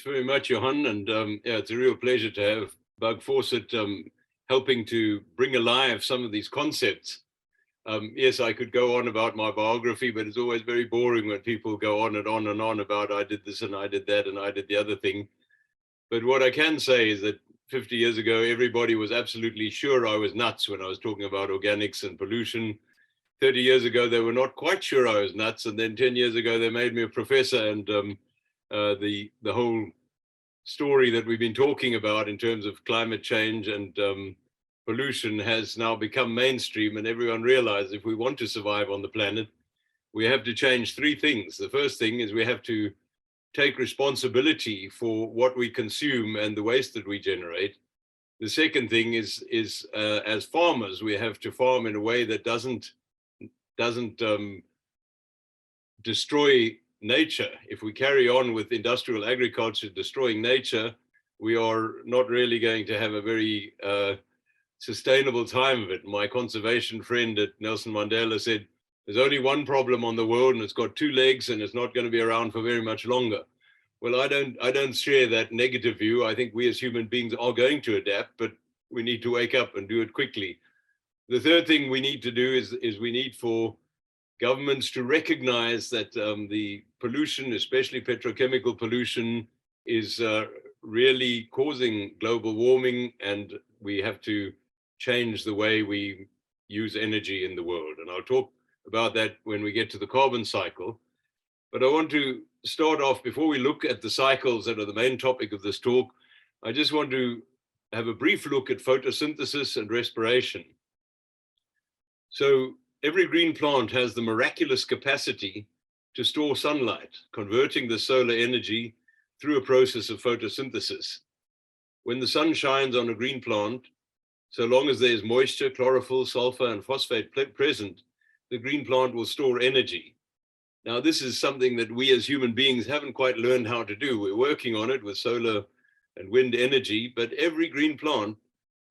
very much, Johan. And yeah, it's a real pleasure to have Bug Fawcett helping to bring alive some of these concepts. Yes, I could go on about my biography, but it's always very boring when people go on and on and on about I did this and I did that and I did the other thing. But what I can say is that 50 years ago, everybody was absolutely sure I was nuts when I was talking about organics and pollution. 30 years ago, they were not quite sure I was nuts. And then 10 years ago, they made me a professor. And the whole story that we've been talking about in terms of climate change and pollution has now become mainstream. And everyone realizes if we want to survive on the planet, we have to change three things. The first thing is we have to take responsibility for what we consume and the waste that we generate. The second thing is as farmers, we have to farm in a way that doesn't destroy nature. If we carry on with industrial agriculture destroying nature, we are not really going to have a very sustainable time of it. My conservation friend at Nelson Mandela said, there's only one problem on the world and it's got two legs and it's not going to be around for very much longer. Well, I don't share that negative view. I think we as human beings are going to adapt, but we need to wake up and do it quickly. The third thing we need to do is we need for governments to recognize that the pollution, especially petrochemical pollution, is really causing global warming, and we have to change the way we use energy in the world. And I'll talk about that when we get to the carbon cycle. But I want to start off, before we look at the cycles that are the main topic of this talk, I just want to have a brief look at photosynthesis and respiration. So every green plant has the miraculous capacity to store sunlight, converting the solar energy through a process of photosynthesis. When the sun shines on a green plant, so long as there is moisture, chlorophyll, sulfur, and phosphate present, the green plant will store energy. Now, this is something that we as human beings haven't quite learned how to do. We're working on it with solar and wind energy, but every green plant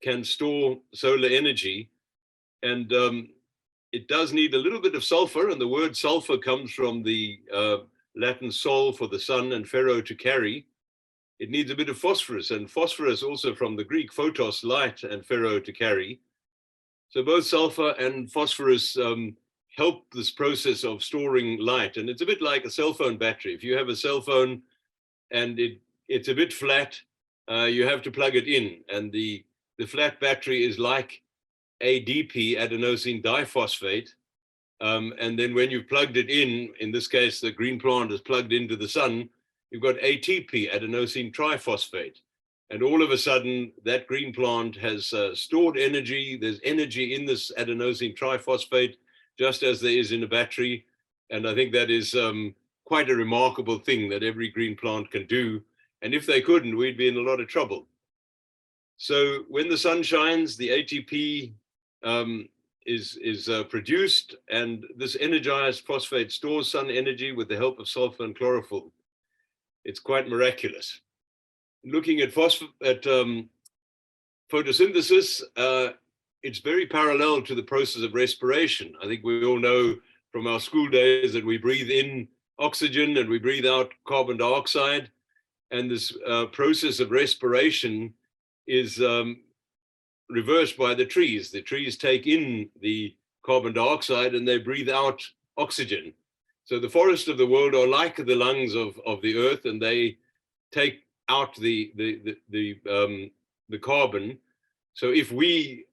can store solar energy. And it does need a little bit of sulfur, and the word sulfur comes from the Latin sol for the sun and ferro to carry. It needs a bit of phosphorus, and phosphorus also from the Greek photos, light, and ferro to carry. So both sulfur and phosphorus help this process of storing light. And it's a bit like a cell phone battery. If you have a cell phone and it's a bit flat, you have to plug it in. And the flat battery is like ADP, adenosine diphosphate. And then when you've plugged it in this case, the green plant is plugged into the sun, you've got ATP, adenosine triphosphate. And all of a sudden, that green plant has stored energy. There's energy in this adenosine triphosphate, just as there is in a battery. And I think that is quite a remarkable thing that every green plant can do. And if they couldn't, we'd be in a lot of trouble. So when the sun shines, the ATP is produced, and this energized phosphate stores sun energy with the help of sulfur and chlorophyll. It's quite miraculous. Looking at photosynthesis, it's very parallel to the process of respiration. I think we all know from our school days that we breathe in oxygen and we breathe out carbon dioxide. And this process of respiration is reversed by the trees. The trees take in the carbon dioxide and they breathe out oxygen. So the forests of the world are like the lungs of the earth, and they take out the carbon. So if we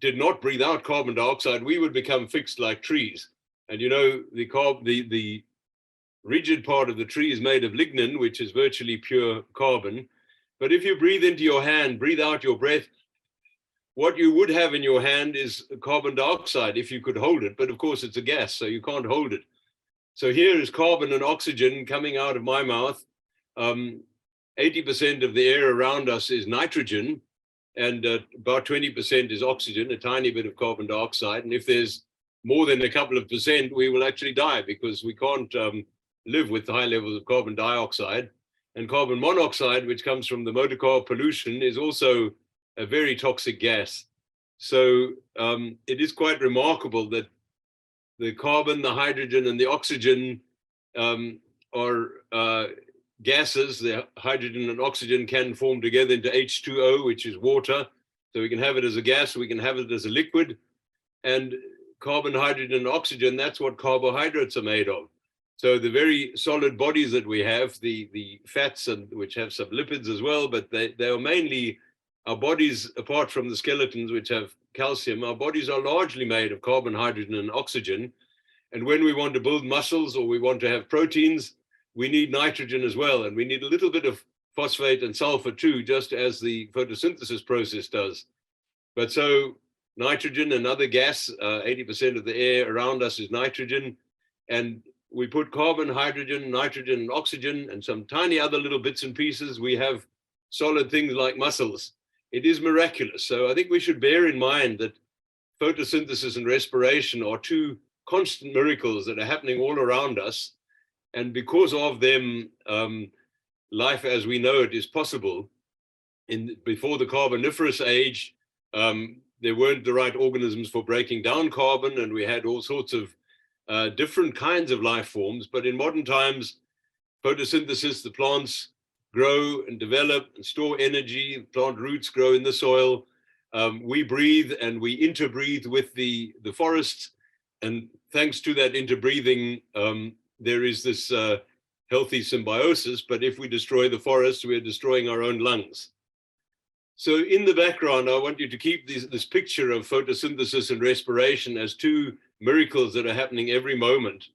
did not breathe out carbon dioxide, we would become fixed like trees. And you know, the rigid part of the tree is made of lignin, which is virtually pure carbon. But if you breathe into your hand, breathe out your breath, what you would have in your hand is carbon dioxide if you could hold it. But of course, it's a gas, so you can't hold it. So here is carbon and oxygen coming out of my mouth. 80% of the air around us is nitrogen, and about 20% is oxygen, a tiny bit of carbon dioxide. And if there's more than a couple of percent, we will actually die, because we can't live with high levels of carbon dioxide. And carbon monoxide, which comes from the motor car pollution, is also a very toxic gas. So it is quite remarkable that the carbon, the hydrogen, and the oxygen are gases, the hydrogen and oxygen can form together into H2O, which is water. So we can have it as a gas, we can have it as a liquid. And carbon, hydrogen, and oxygen, that's what carbohydrates are made of. So the very solid bodies that we have, the fats, and which have some lipids as well, but they are mainly, our bodies, apart from the skeletons, which have calcium, our bodies are largely made of carbon, hydrogen, and oxygen. And when we want to build muscles or we want to have proteins, we need nitrogen as well. And we need a little bit of phosphate and sulfur too, just as the photosynthesis process does. But so nitrogen, another gas, 80% of the air around us is nitrogen. And we put carbon, hydrogen, nitrogen, and oxygen, and some tiny other little bits and pieces. We have solid things like muscles. It is miraculous. So I think we should bear in mind that photosynthesis and respiration are two constant miracles that are happening all around us. And because of them, life as we know it is possible. Before the Carboniferous age, there weren't the right organisms for breaking down carbon, and we had all sorts of different kinds of life forms. But in modern times, photosynthesis, the plants grow and develop and store energy, plant roots grow in the soil. We breathe and we interbreathe with the forests. And thanks to that interbreathing, there is this healthy symbiosis. But if we destroy the forest, we're destroying our own lungs. So in the background, I want you to keep this picture of photosynthesis and respiration as two miracles that are happening every moment.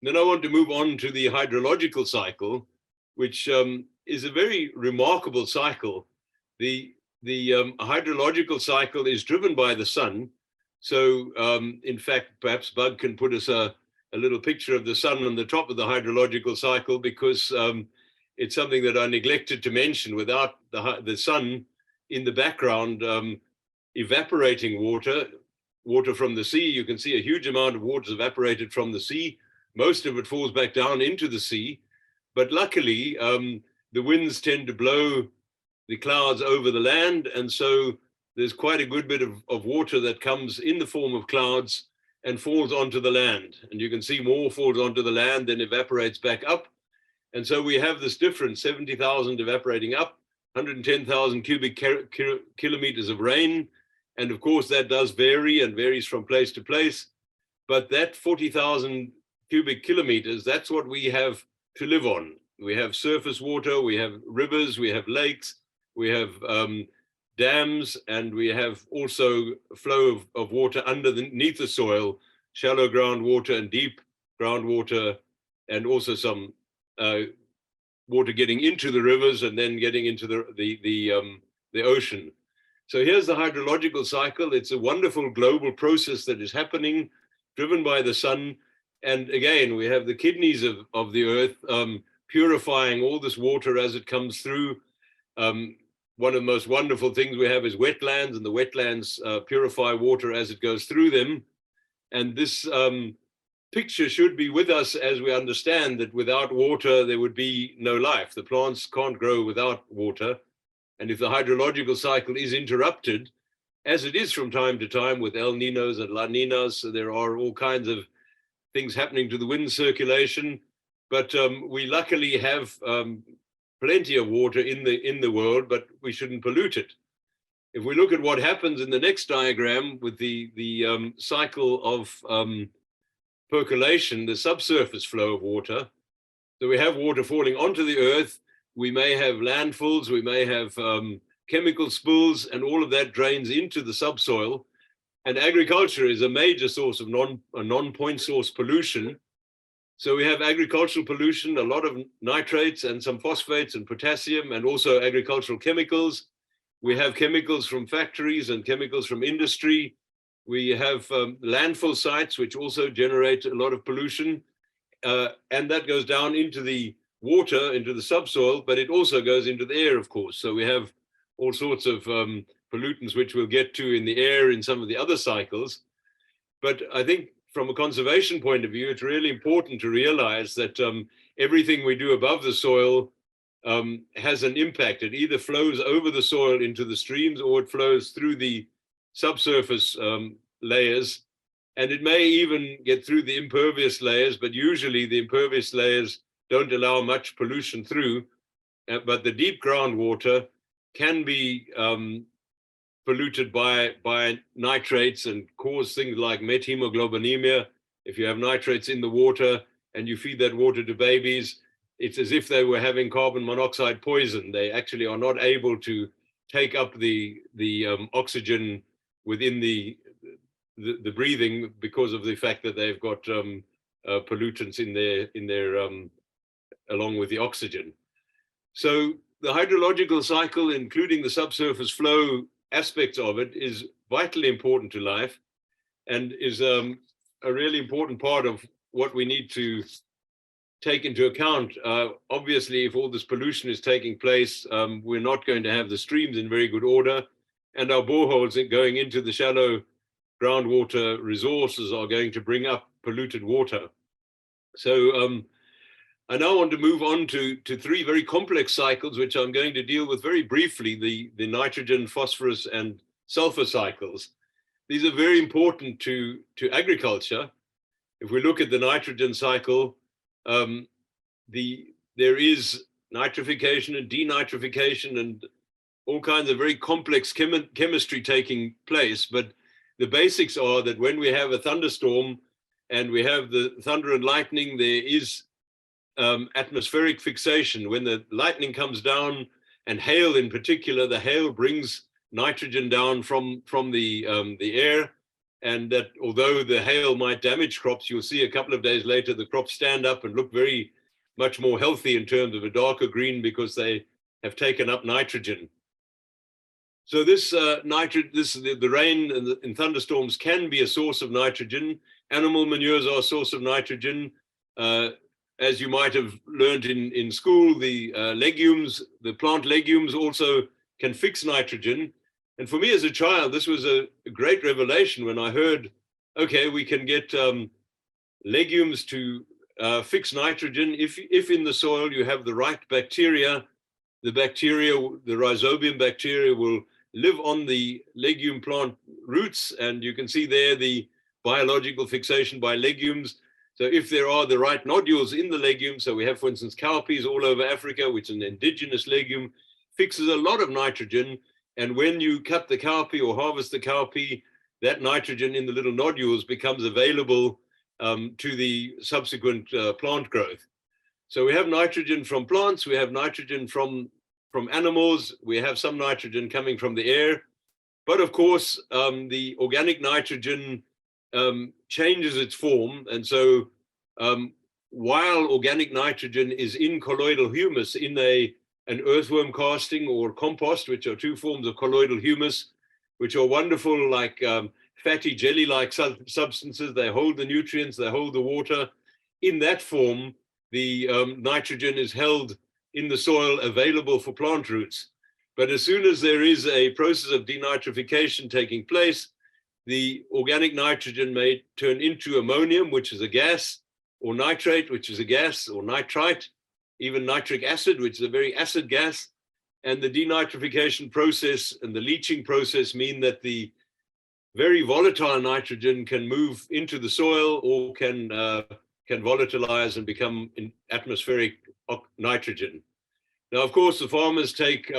Then I want to move on to the hydrological cycle, which is a very remarkable cycle. The hydrological cycle is driven by the sun. So in fact, perhaps Bug can put us a little picture of the sun on the top of the hydrological cycle, because it's something that I neglected to mention. Without the sun in the background, evaporating water from the sea, you can see a huge amount of water is evaporated from the sea. Most of it falls back down into the sea. But luckily, the winds tend to blow the clouds over the land. And so there's quite a good bit of water that comes in the form of clouds and falls onto the land. And you can see more falls onto the land than evaporates back up. And so we have this difference, 70,000 evaporating up, 110,000 cubic kilometers of rain. And of course, that does vary and varies from place to place. But that 40,000 cubic kilometers, that's what we have to live on. We have surface water, we have rivers, we have lakes, we have dams, and we have also flow of water underneath the soil, shallow groundwater and deep groundwater, and also some water getting into the rivers and then getting into the ocean. So here's the hydrological cycle. It's a wonderful global process that is happening, driven by the sun. And again, we have the kidneys of the earth purifying all this water as it comes through. One of the most wonderful things we have is wetlands, and the wetlands purify water as it goes through them. And this picture should be with us as we understand that without water, there would be no life. The plants can't grow without water. And if the hydrological cycle is interrupted, as it is from time to time with El Ninos and La Ninas, so there are all kinds of things happening to the wind circulation. But we luckily have plenty of water in the world, but we shouldn't pollute it. If we look at what happens in the next diagram with the cycle of percolation, the subsurface flow of water, so we have water falling onto the earth. We may have landfills, we may have chemical spills, and all of that drains into the subsoil. And agriculture is a major source of non-point source pollution. So we have agricultural pollution, a lot of nitrates and some phosphates and potassium, and also agricultural chemicals. We have chemicals from factories and chemicals from industry. We have landfill sites, which also generate a lot of pollution. And that goes down into the water, into the subsoil, but it also goes into the air, of course. So we have all sorts of pollutants, which we'll get to in the air in some of the other cycles. But I think from a conservation point of view, it's really important to realize that everything we do above the soil has an impact. It either flows over the soil into the streams, or it flows through the subsurface layers. And it may even get through the impervious layers, but usually the impervious layers don't allow much pollution through, but the deep groundwater can be polluted by nitrates and cause things like methemoglobinemia. If you have nitrates in the water and you feed that water to babies, it's as if they were having carbon monoxide poison. They actually are not able to take up the oxygen within the breathing because of the fact that they've got pollutants in their along with the oxygen. So the hydrological cycle, including the subsurface flow aspects of it, is vitally important to life and is a really important part of what we need to take into account. Obviously, if all this pollution is taking place, we're not going to have the streams in very good order, and our boreholes going into the shallow groundwater resources are going to bring up polluted water. So I now want to move on to three very complex cycles, which I'm going to deal with very briefly, the nitrogen, phosphorus, and sulfur cycles. These are very important to agriculture. If we look at the nitrogen cycle, there is nitrification and denitrification and all kinds of very complex chemistry taking place. But the basics are that when we have a thunderstorm and we have the thunder and lightning, there is atmospheric fixation. When the lightning comes down, and hail in particular, the hail brings nitrogen down from the air, and that although the hail might damage crops, you'll see a couple of days later the crops stand up and look very much more healthy in terms of a darker green because they have taken up nitrogen. So this the rain and thunderstorms can be a source of nitrogen. Animal manures are a source of nitrogen. As you might have learned in school, the legumes, the plant legumes also can fix nitrogen. And for me as a child, this was a great revelation when I heard, okay, we can get legumes to fix nitrogen if in the soil you have the right bacteria. The rhizobium bacteria will live on the legume plant roots, and you can see there the biological fixation by legumes. So if there are the right nodules in the legume, so we have, for instance, cowpeas all over Africa, which is an indigenous legume, fixes a lot of nitrogen. And when you cut the cowpea or harvest the cowpea, that nitrogen in the little nodules becomes available to the subsequent plant growth. So we have nitrogen from plants, we have nitrogen from animals, we have some nitrogen coming from the air. But of course, the organic nitrogen changes its form. And so while organic nitrogen is in colloidal humus, in an earthworm casting or compost, which are two forms of colloidal humus, which are wonderful, like fatty jelly-like substances. They hold the nutrients, they hold the water. In that form, the nitrogen is held in the soil available for plant roots. But as soon as there is a process of denitrification taking place, the organic nitrogen may turn into ammonium, which is a gas, or nitrate, which is a gas, or nitrite, even nitric acid, which is a very acid gas. And the denitrification process and the leaching process mean that the very volatile nitrogen can move into the soil or can volatilize and become atmospheric nitrogen. Now, of course, the farmers take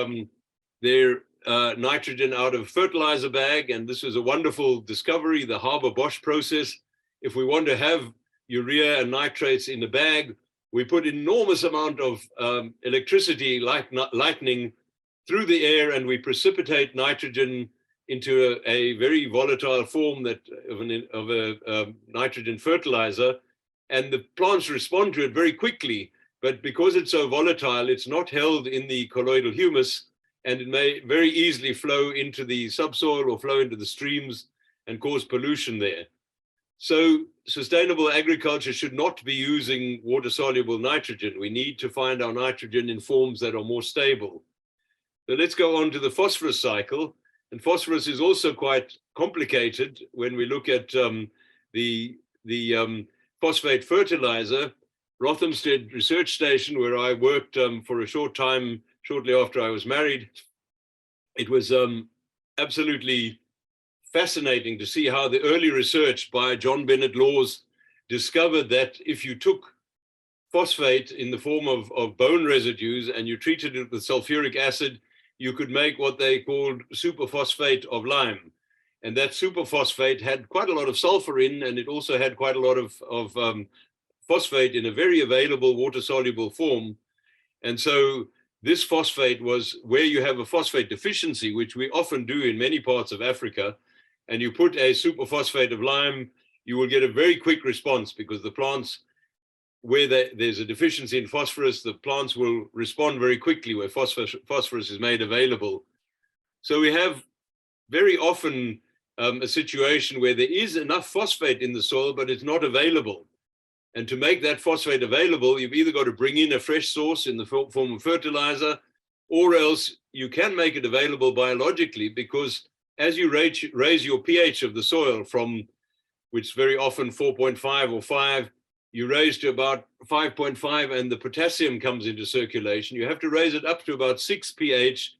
their nitrogen out of fertilizer bag, and this is a wonderful discovery, the Haber-Bosch process. If we want to have urea and nitrates in a bag, we put enormous amount of electricity, like lightning, through the air, and we precipitate nitrogen into a very volatile form of a nitrogen fertilizer, and the plants respond to it very quickly. But because it's so volatile, it's not held in the colloidal humus, and it may very easily flow into the subsoil or flow into the streams and cause pollution there. So sustainable agriculture should not be using water-soluble nitrogen. We need to find our nitrogen in forms that are more stable. So let's go on to the phosphorus cycle. And phosphorus is also quite complicated when we look at the phosphate fertilizer. Rothamsted Research Station, where I worked for a short time shortly after I was married, it was absolutely fascinating to see how the early research by John Bennett Laws discovered that if you took phosphate in the form of bone residues and you treated it with sulfuric acid, you could make what they called superphosphate of lime. And that superphosphate had quite a lot of sulfur in, and it also had quite a lot of phosphate in a very available water-soluble form. And so this phosphate was where you have a phosphate deficiency, which we often do in many parts of Africa, and you put a superphosphate of lime, you will get a very quick response because the plants, where there's a deficiency in phosphorus, the plants will respond very quickly where phosphorus is made available. So we have very often a situation where there is enough phosphate in the soil, but it's not available. And to make that phosphate available, you've either got to bring in a fresh source in the form of fertilizer, or else you can make it available biologically, because as you raise your pH of the soil from, which very often 4.5 or 5, you raise to about 5.5 and the potassium comes into circulation. You have to raise it up to about 6 pH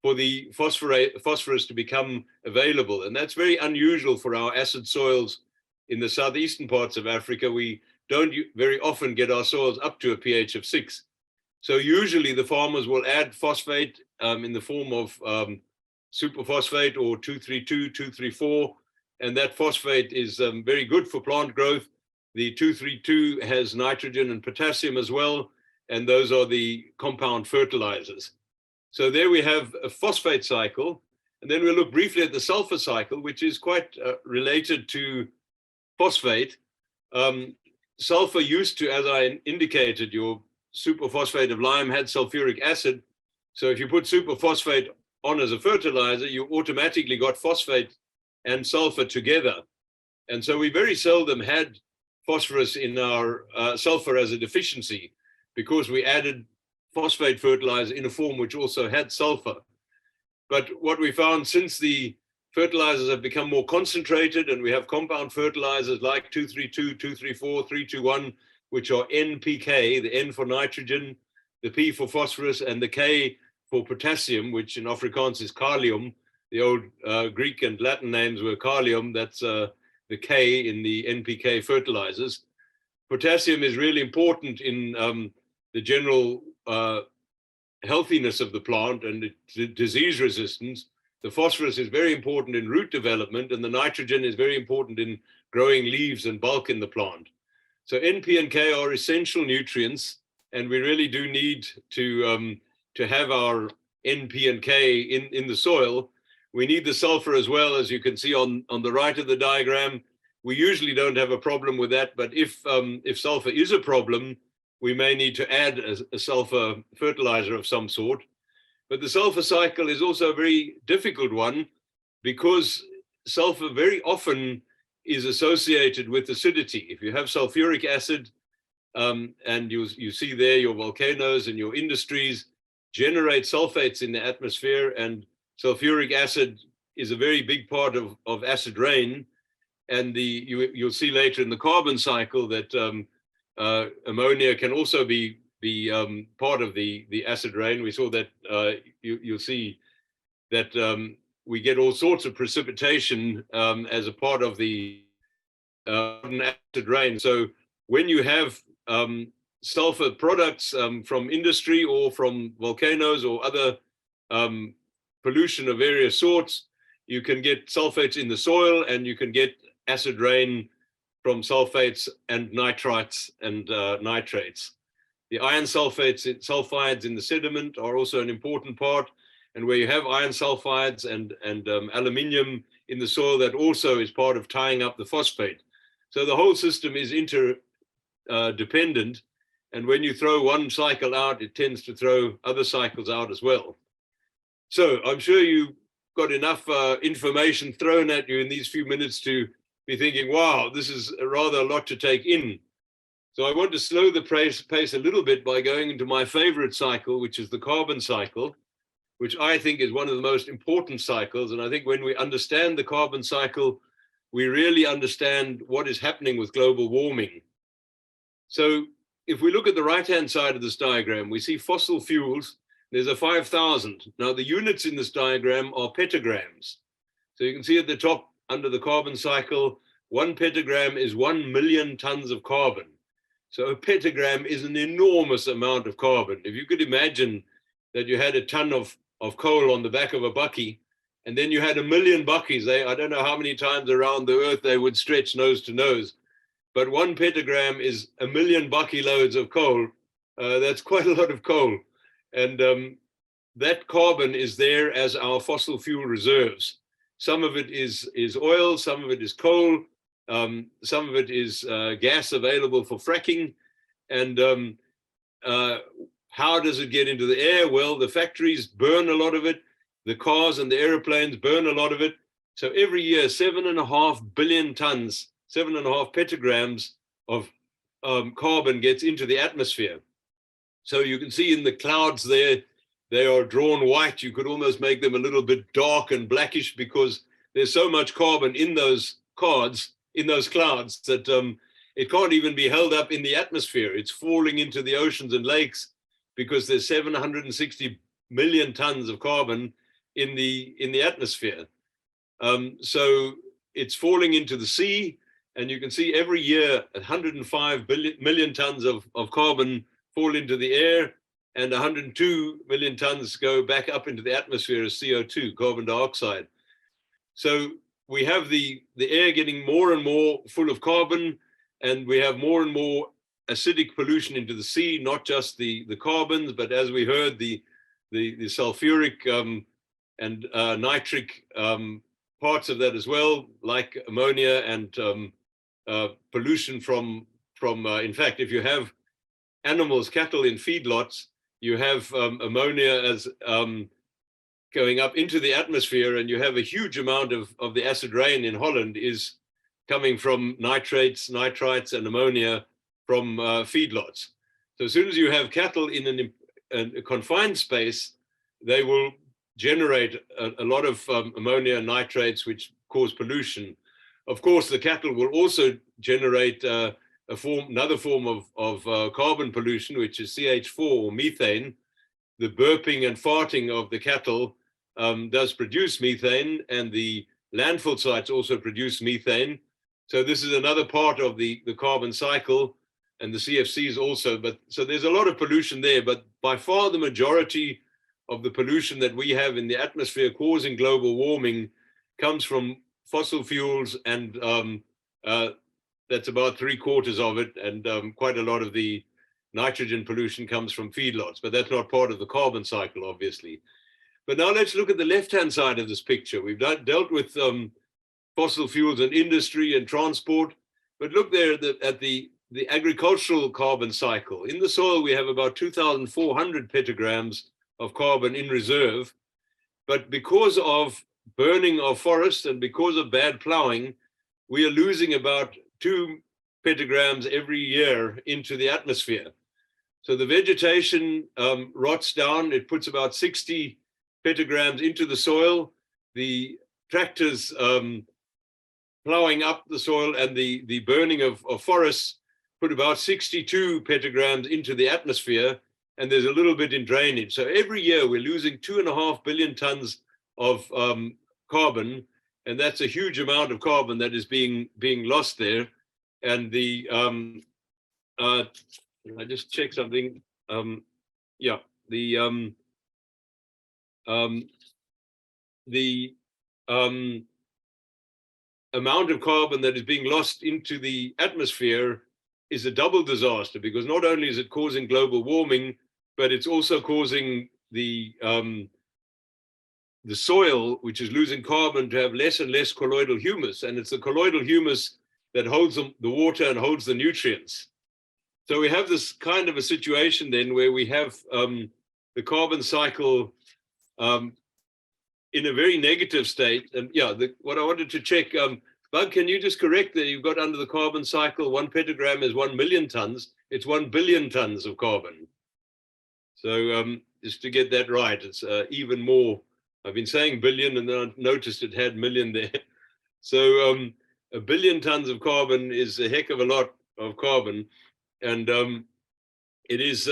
for the phosphorus to become available. And that's very unusual for our acid soils in the southeastern parts of Africa. We don't very often get our soils up to a pH of 6. So usually the farmers will add phosphate in the form of superphosphate or 232, 234, and that phosphate is very good for plant growth. The 232 has nitrogen and potassium as well, and those are the compound fertilizers. So there we have a phosphate cycle, and then we'll look briefly at the sulfur cycle, which is quite related to phosphate. Sulfur used to, as I indicated, your superphosphate of lime had sulfuric acid. So if you put superphosphate on as a fertilizer, you automatically got phosphate and sulfur together. And so we very seldom had phosphorus in our sulfur as a deficiency, because we added phosphate fertilizer in a form which also had sulfur. But what we found, since the fertilizers have become more concentrated and we have compound fertilizers like 232, 234, 321, which are NPK, the N for nitrogen, the P for phosphorus, and the K for potassium, which in Afrikaans is kalium. The old Greek and Latin names were kalium, that's the K in the NPK fertilizers. Potassium is really important in the general healthiness of the plant and disease resistance. The phosphorus is very important in root development, and the nitrogen is very important in growing leaves and bulk in the plant. So N, P, and K are essential nutrients, and we really do need to have our N, P, and K in the soil. We need the sulfur as well, as you can see on the right of the diagram. We usually don't have a problem with that, but if sulfur is a problem, we may need to add a sulfur fertilizer of some sort. But the sulfur cycle is also a very difficult one, because sulfur very often is associated with acidity. If you have sulfuric acid, and you see there your volcanoes and your industries generate sulfates in the atmosphere, and sulfuric acid is a very big part of acid rain. And you'll see later in the carbon cycle that ammonia can also be part of the acid rain. We saw that you'll see that we get all sorts of precipitation as a part of the acid rain. So when you have sulfur products from industry or from volcanoes or other pollution of various sorts, you can get sulfates in the soil, and you can get acid rain from sulfates and nitrites and nitrates. The iron sulfides in the sediment are also an important part, and where you have iron sulfides and aluminium in the soil, that also is part of tying up the phosphate. So the whole system is interdependent, and when you throw one cycle out, it tends to throw other cycles out as well. So I'm sure you got enough information thrown at you in these few minutes to be thinking, wow, this is rather a lot to take in. So I want to slow the pace a little bit by going into my favorite cycle, which is the carbon cycle, which I think is one of the most important cycles. And I think when we understand the carbon cycle, we really understand what is happening with global warming. So if we look at the right-hand side of this diagram, we see fossil fuels. There's a 5,000. Now the units in this diagram are petagrams. So you can see at the top under the carbon cycle, 1 petagram is 1 million tons of carbon. So a petagram is an enormous amount of carbon. If you could imagine that you had a ton of coal on the back of a bucky, and then you had 1 million buckies. I don't know how many times around the earth they would stretch nose to nose, but 1 petagram is 1 million bucky loads of coal. That's quite a lot of coal. And that carbon is there as our fossil fuel reserves. Some of it is oil, some of it is coal, some of it is gas available for fracking. And how does it get into the air? Well, the factories burn a lot of it. The cars and the airplanes burn a lot of it. So every year, 7.5 billion tons, 7.5 petagrams of carbon gets into the atmosphere. So you can see in the clouds there, they are drawn white. You could almost make them a little bit dark and blackish because there's so much carbon in those clouds that it can't even be held up in the atmosphere. It's falling into the oceans and lakes because there's 760 million tons of carbon in the atmosphere. So it's falling into the sea, and you can see every year 105 million tons of carbon fall into the air, and 102 million tons go back up into the atmosphere as CO2, carbon dioxide. So we have the air getting more and more full of carbon, and we have more and more acidic pollution into the sea, not just the carbons, but as we heard, the sulfuric and nitric parts of that as well, like ammonia and pollution from in fact, if you have animals, cattle in feedlots, you have ammonia as going up into the atmosphere, and you have a huge amount of the acid rain in Holland is coming from nitrates, nitrites, and ammonia from feedlots. So as soon as you have cattle in a confined space, they will generate a lot of ammonia and nitrates, which cause pollution. Of course, the cattle will also generate another form of carbon pollution, which is CH4 or methane. The burping and farting of the cattle does produce methane, and the landfill sites also produce methane. So this is another part of the carbon cycle, and the CFCs also. But so there's a lot of pollution there, but by far the majority of the pollution that we have in the atmosphere causing global warming comes from fossil fuels, and that's about 3/4 of it, and quite a lot of the nitrogen pollution comes from feedlots, but that's not part of the carbon cycle, obviously. But now let's look at the left-hand side of this picture. We've dealt with fossil fuels and industry and transport, but look there at the agricultural carbon cycle. In the soil, we have about 2,400 petagrams of carbon in reserve, but because of burning of forests and because of bad plowing, we are losing about 2 petagrams every year into the atmosphere. So the vegetation rots down. It puts about 60 petagrams into the soil. The tractors plowing up the soil and the burning of forests put about 62 petagrams into the atmosphere, and there's a little bit in drainage. So every year we're losing 2.5 billion tons of carbon, and that's a huge amount of carbon that is being lost there. And I just check something. Yeah, the amount of carbon that is being lost into the atmosphere is a double disaster, because not only is it causing global warming, but it's also causing the soil, which is losing carbon, to have less and less colloidal humus, and it's the colloidal humus that holds the water and holds the nutrients. So we have this kind of a situation then where we have the carbon cycle in a very negative state. And yeah, what I wanted to check, Bug, can you just correct that you've got under the carbon cycle, 1 petagram is 1 million tons. It's 1 billion tons of carbon. So just to get that right, it's even more. I've been saying billion, and then I noticed it had million there. So 1 billion tons of carbon is a heck of a lot of carbon. And it is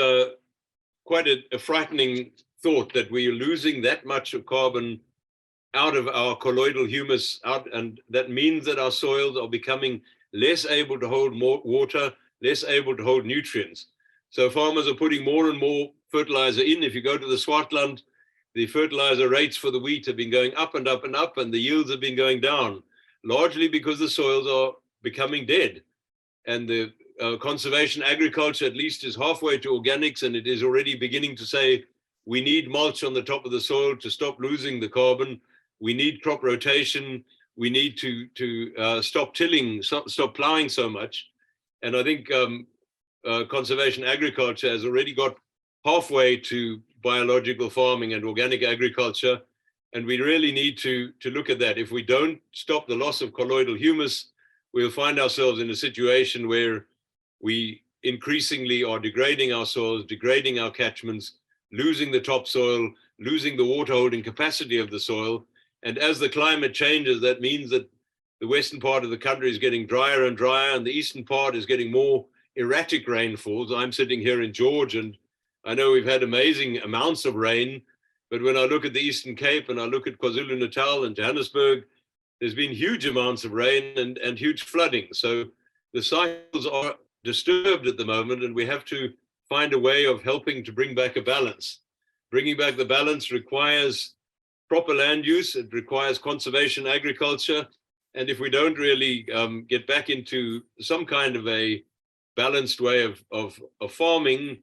quite a frightening thought that we are losing that much of carbon out of our colloidal humus out, and that means that our soils are becoming less able to hold more water, less able to hold nutrients. So farmers are putting more and more fertilizer in. If you go to the Swartland, the fertilizer rates for the wheat have been going up and up and up, and the yields have been going down, largely because the soils are becoming dead. And the conservation agriculture at least is halfway to organics, and it is already beginning to say we need mulch on the top of the soil to stop losing the carbon. We need crop rotation. We need to stop tilling, stop plowing so much. And I think conservation agriculture has already got halfway to biological farming and organic agriculture. And we really need to look at that. If we don't stop the loss of colloidal humus, we'll find ourselves in a situation where we increasingly are degrading our soils, degrading our catchments, losing the topsoil, losing the water holding capacity of the soil. And as the climate changes, that means that the western part of the country is getting drier and drier, and the eastern part is getting more erratic rainfalls. I'm sitting here in George, and I know we've had amazing amounts of rain, but when I look at the Eastern Cape and I look at KwaZulu-Natal and Johannesburg, there's been huge amounts of rain and huge flooding. So the cycles are disturbed at the moment, and we have to find a way of helping to bring back a balance. Bringing back the balance requires proper land use. It requires conservation agriculture. And if we don't really get back into some kind of a balanced way of farming,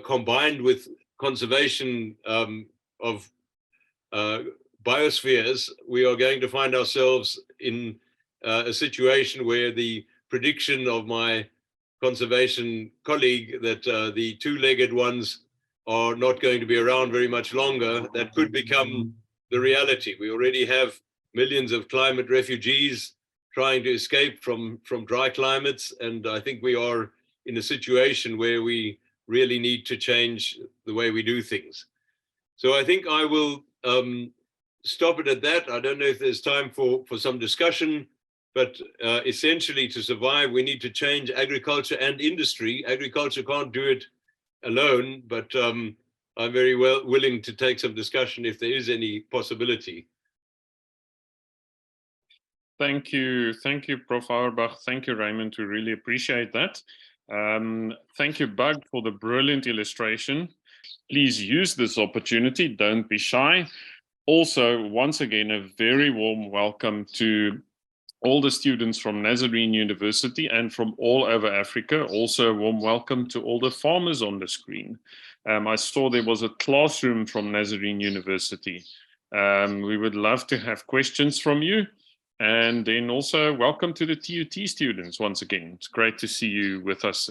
combined with conservation of biospheres, we are going to find ourselves in a situation where the prediction of my conservation colleague that the two-legged ones are not going to be around very much longer, that could become the reality. We already have millions of climate refugees trying to escape from dry climates, and I think we are in a situation where we really need to change the way we do things. So I think I will stop it at that. I don't know if there's time for some discussion, but essentially to survive, we need to change agriculture and industry. Agriculture can't do it alone, but I'm very willing to take some discussion if there is any possibility. Thank you, Prof. Auerbach. Thank you, Raymond. We really appreciate that. Thank you, Bug, for the brilliant illustration. Please use this opportunity. Don't be shy. Also, once again, a very warm welcome to all the students from Nazarene University and from all over Africa. Also, a warm welcome to all the farmers on the screen. I saw there was a classroom from Nazarene University. We would love to have questions from you. And then also welcome to the TUT students once again. It's great to see you with us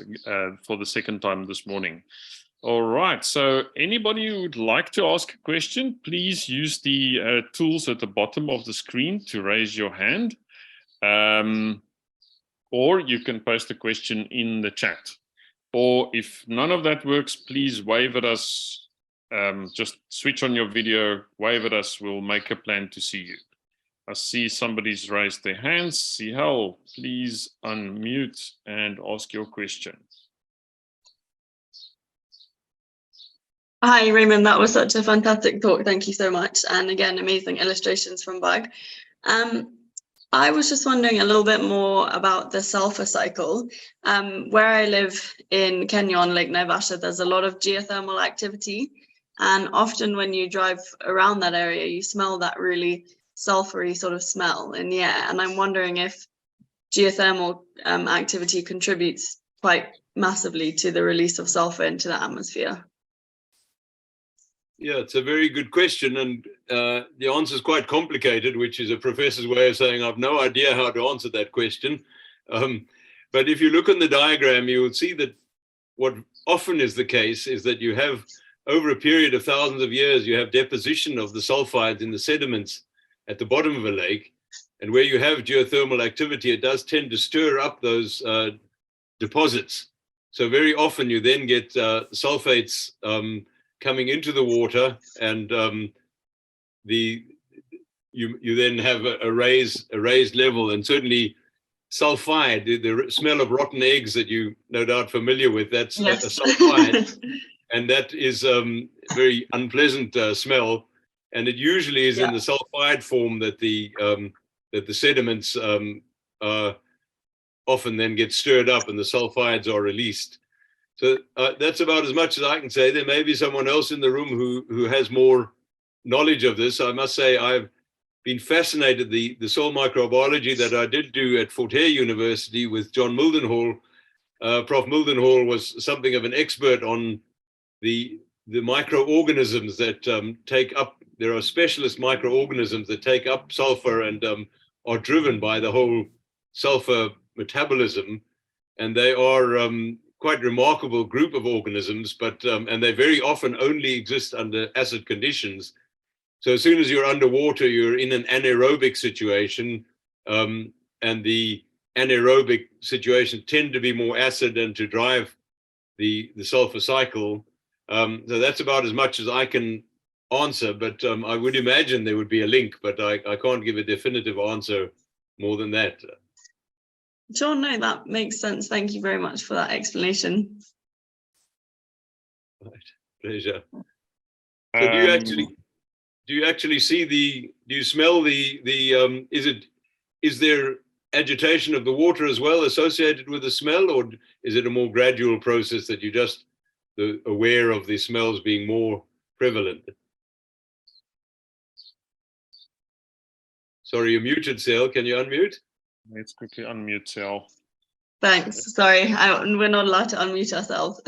for the second time this morning. All right, so anybody who would like to ask a question, please use the tools at the bottom of the screen to raise your hand. Or you can post a question in the chat. Or if none of that works, please wave at us. Just switch on your video, wave at us. We'll make a plan to see you. I see somebody's raised their hands. Sihel, please unmute and ask your question. Hi, Raymond. That was such a fantastic talk. Thank you so much. And again, amazing illustrations from Bug. I was just wondering a little bit more about the sulfur cycle. Where I live in Kenya on Lake Naivasha, there's a lot of geothermal activity. And often when you drive around that area, you smell that really sulfury sort of smell in the air. And I'm wondering if geothermal activity contributes quite massively to the release of sulfur into the atmosphere. Yeah, it's a very good question. And the answer is quite complicated, which is a professor's way of saying I've no idea how to answer that question. But if you look on the diagram, you will see that what often is the case is that you have, over a period of thousands of years, you have deposition of the sulfides in the sediments at the bottom of a lake. And where you have geothermal activity, it does tend to stir up those deposits. So very often you then get sulfates coming into the water, and you then have a raised level. And certainly sulfide, the smell of rotten eggs that you no doubt familiar with, that's yes. A sulfide. And that is very unpleasant smell. And it usually is in the sulfide form that the sediments are often then get stirred up and the sulfides are released. So that's about as much as I can say. There may be someone else in the room who has more knowledge of this. I must say I've been fascinated. The soil microbiology that I did do at Fort Hare University with John Mildenhall, Prof. Mildenhall was something of an expert on the microorganisms that take up, there are specialist microorganisms that take up sulfur and are driven by the whole sulfur metabolism. And they are quite remarkable group of organisms, but and they very often only exist under acid conditions. So as soon as you're underwater, you're in an anaerobic situation, and the anaerobic situations tend to be more acid and to drive the sulfur cycle. So that's about as much as I can answer, but I would imagine there would be a link, but I can't give a definitive answer more than that. Sure, no, that makes sense. Thank you very much for that explanation. Right, pleasure. So do you actually see do you smell is there agitation of the water as well associated with the smell, or is it a more gradual process that you just aware of the smells being more prevalent? Sorry, you're muted, Sel. Can you unmute? Let's quickly unmute Sel. Thanks. Sorry, we're not allowed to unmute ourselves.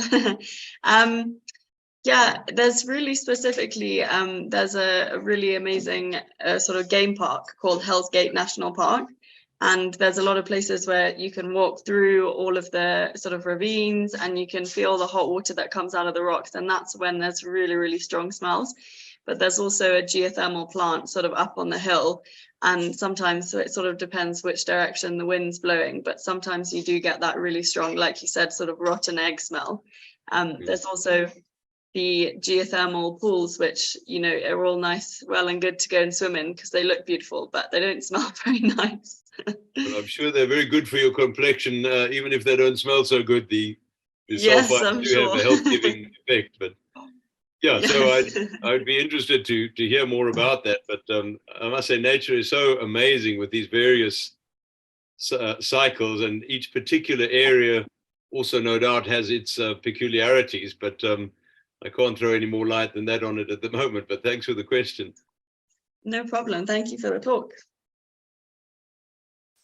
Yeah, there's really specifically, there's a really amazing sort of game park called Hell's Gate National Park. And there's a lot of places where you can walk through all of the sort of ravines and you can feel the hot water that comes out of the rocks. And that's when there's really, really strong smells. But there's also a geothermal plant sort of up on the hill. And sometimes, so it sort of depends which direction the wind's blowing, but sometimes you do get that really strong, like you said, sort of rotten egg smell. There's also the geothermal pools, which, you know, are all nice, well and good to go and swim in because they look beautiful, but they don't smell very nice. Well, I'm sure they're very good for your complexion, even if they don't smell so good. The yes, sulfides I'm do sure. have a health-giving effect, but yeah, yes. So I'd be interested to hear more about that. But I must say, nature is so amazing with these various cycles, and each particular area also, no doubt, has its peculiarities. But I can't throw any more light than that on it at the moment. But thanks for the question. No problem. Thank you for the talk.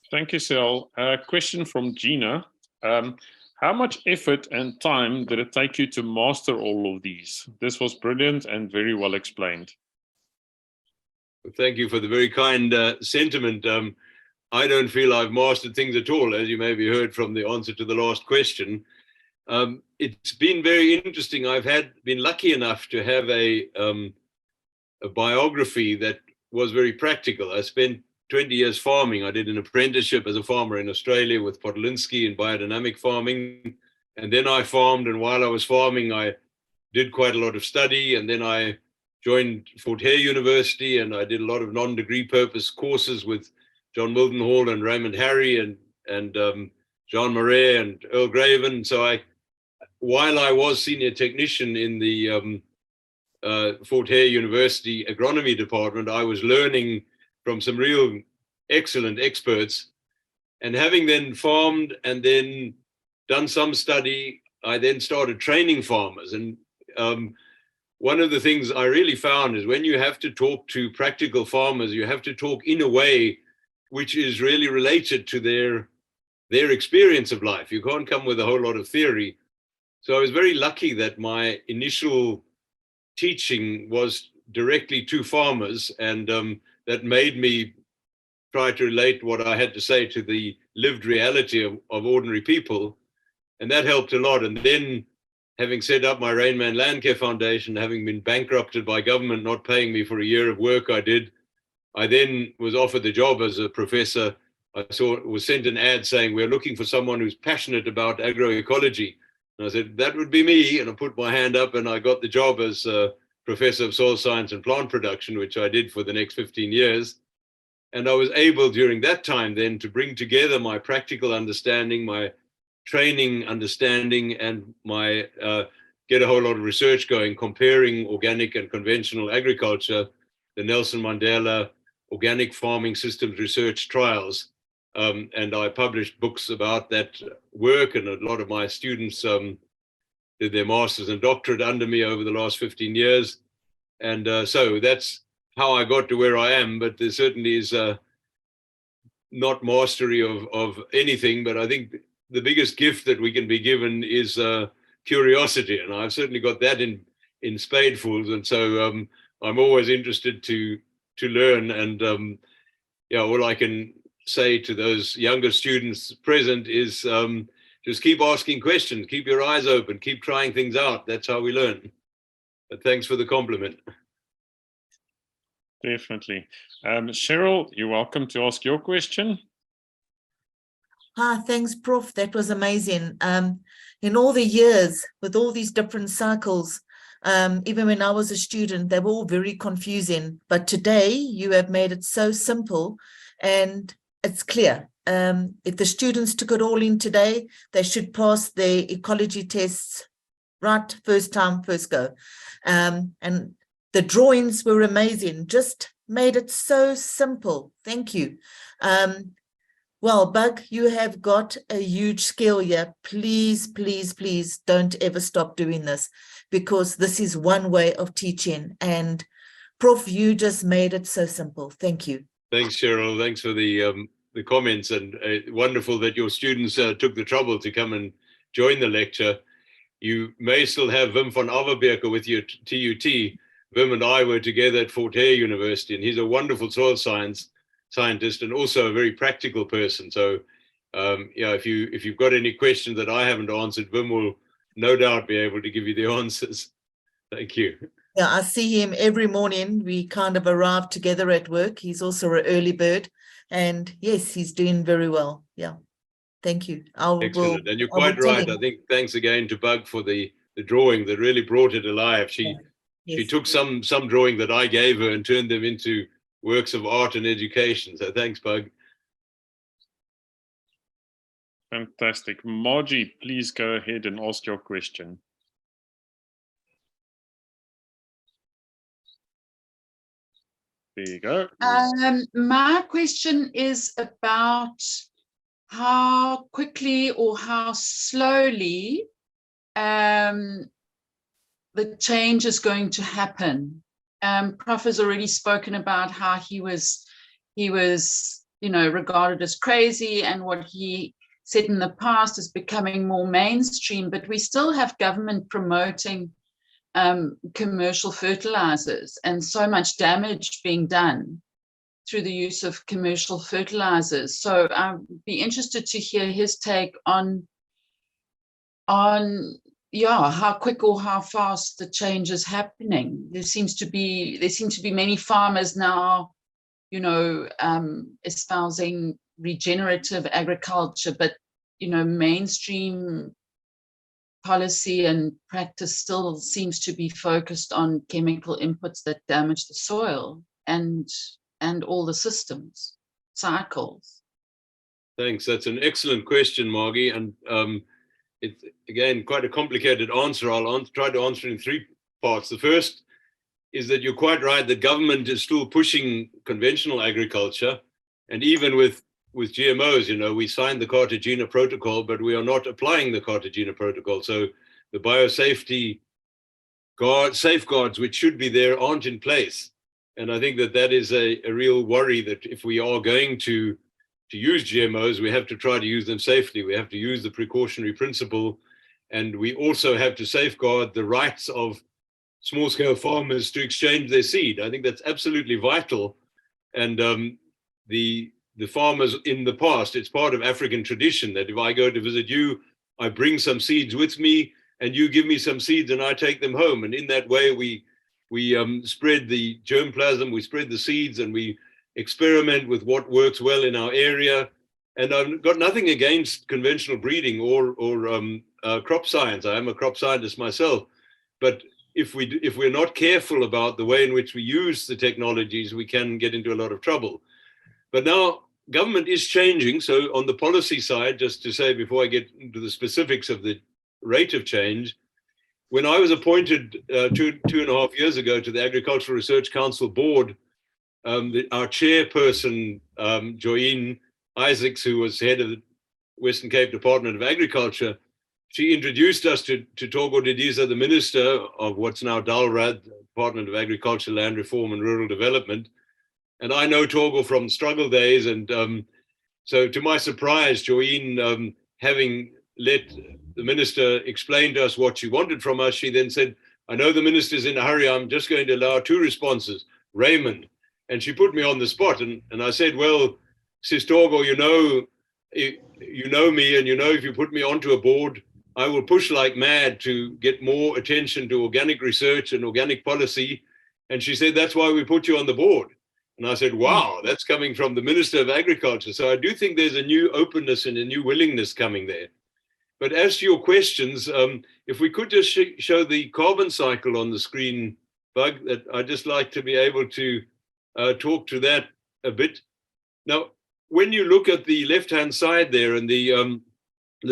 Thank you, Sel. Question from Gina. How much effort and time did it take you to master all of these? This was brilliant and very well explained. Well, thank you for the very kind sentiment. I don't feel I've mastered things at all, as you maybe heard from the answer to the last question. It's been very interesting. I've been lucky enough to have a biography that was very practical. I spent 20 years farming. I did an apprenticeship as a farmer in Australia with Podolinsky in biodynamic farming. And then I farmed. And while I was farming, I did quite a lot of study. And then I joined Fort Hare University and I did a lot of non-degree purpose courses with John Mildenhall and Raymond Harry and Jean Marais and Earl Graven. So while I was senior technician in the Fort Hare University agronomy department, I was learning from some real excellent experts. And having then farmed and then done some study, I then started training farmers. And one of the things I really found is when you have to talk to practical farmers, you have to talk in a way which is really related to their experience of life. You can't come with a whole lot of theory. So I was very lucky that my initial teaching was directly to farmers, and that made me try to relate what I had to say to the lived reality of ordinary people. And that helped a lot. And then having set up my Rainman Landcare Foundation, having been bankrupted by government, not paying me for a year of work I did, I then was offered the job as a professor. I was sent an ad saying, we're looking for someone who's passionate about agroecology. And I said, that would be me. And I put my hand up and I got the job as Professor of Soil Science and Plant Production, which I did for the next 15 years. And I was able during that time then to bring together my practical understanding, my training understanding, and my get a whole lot of research going, comparing organic and conventional agriculture, the Nelson Mandela Organic Farming Systems Research Trials. and I published books about that work, and a lot of my students did their master's and doctorate under me over the last 15 years. And so that's how I got to where I am, but there certainly is not mastery of anything, but I think the biggest gift that we can be given is curiosity, and I've certainly got that in spadefuls, and so I'm always interested to learn, and yeah, all I can say to those younger students present is just keep asking questions, keep your eyes open, keep trying things out. That's how we learn. But thanks for the compliment. Definitely. Cheryl, you're welcome to ask your question. Hi, thanks, Prof. That was amazing. In all the years, with all these different cycles, even when I was a student, they were all very confusing. But today, you have made it so simple and it's clear. If the students took it all in today, they should pass their ecology tests right first time, first go. And the drawings were amazing, just made it so simple. Thank you. Well, Bug, you have got a huge skill here. Please, please, please don't ever stop doing this, because this is one way of teaching. And Prof, you just made it so simple. Thank you. Thanks, Cheryl. Thanks for the comments, and wonderful that your students took the trouble to come and join the lecture. You may still have Wim van Auerbach with you at TUT. Wim and I were together at Fort Hare University, and he's a wonderful soil scientist and also a very practical person. So, yeah, if you've got any questions that I haven't answered, Wim will no doubt be able to give you the answers. Thank you. Yeah, I see him every morning. We kind of arrive together at work. He's also an early bird, and yes, he's doing very well. Yeah, thank you. Excellent, and you're quite right. I think thanks again to Bug for the drawing that really brought it alive. She took some drawing that I gave her and turned them into works of art and education. So thanks, Bug. Fantastic. Margie, please go ahead and ask your question. There you go. My question is about how quickly or how slowly the change is going to happen. Prof has already spoken about how he was, regarded as crazy, and what he said in the past is becoming more mainstream, but we still have government promoting commercial fertilizers, and so much damage being done through the use of commercial fertilizers. So I'd be interested to hear his take on how quick or how fast the change is happening. There seems to be many farmers now, espousing regenerative agriculture, but mainstream policy and practice still seems to be focused on chemical inputs that damage the soil and all the systems, cycles. Thanks. That's an excellent question, Margie, and it's, again, quite a complicated answer. I'll try to answer in three parts. The first is that you're quite right that government is still pushing conventional agriculture, and even with GMOs, we signed the Cartagena Protocol, but we are not applying the Cartagena Protocol. So the biosafety safeguards which should be there aren't in place. And I think that is a real worry, that if we are going to use GMOs, we have to try to use them safely. We have to use the precautionary principle, and we also have to safeguard the rights of small-scale farmers to exchange their seed. I think that's absolutely vital. And the farmers in the past, it's part of African tradition that if I go to visit you, I bring some seeds with me, and you give me some seeds and I take them home. And in that way, we spread the germplasm, we spread the seeds, and we experiment with what works well in our area. And I've got nothing against conventional breeding or crop science. I am a crop scientist myself. But if we're not careful about the way in which we use the technologies, we can get into a lot of trouble. But now government is changing. So on the policy side, just to say before I get into the specifics of the rate of change, when I was appointed 2.5 years ago to the Agricultural Research Council board, our chairperson, Joyine, Isaacs, who was head of the Western Cape Department of Agriculture, she introduced us to Togo Didiza, the minister of what's now Dalrad, Department of Agriculture, Land Reform and Rural Development. And I know Togo from struggle days. And so to my surprise, Joine, having let the minister explain to us what she wanted from us, she then said, I know the minister's in a hurry. I'm just going to allow 2 responses. Raymond. And she put me on the spot. And I said, well, Sis Togo, you know me, and you know if you put me onto a board, I will push like mad to get more attention to organic research and organic policy. And she said, that's why we put you on the board. And I said, wow, that's coming from the Minister of Agriculture. So I do think there's a new openness and a new willingness coming there. But as to your questions, if we could just show the carbon cycle on the screen, Bug, that I'd just like to be able to talk to that a bit. Now, when you look at the left-hand side there and the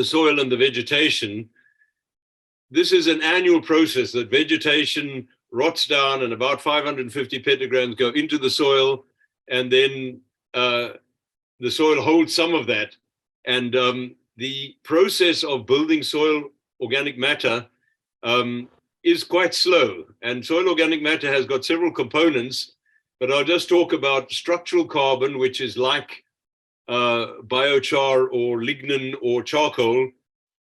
soil and the vegetation, this is an annual process that vegetation rots down and about 550 petagrams go into the soil, and then the soil holds some of that. And the process of building soil organic matter is quite slow. And soil organic matter has got several components, but I'll just talk about structural carbon, which is like biochar or lignin or charcoal.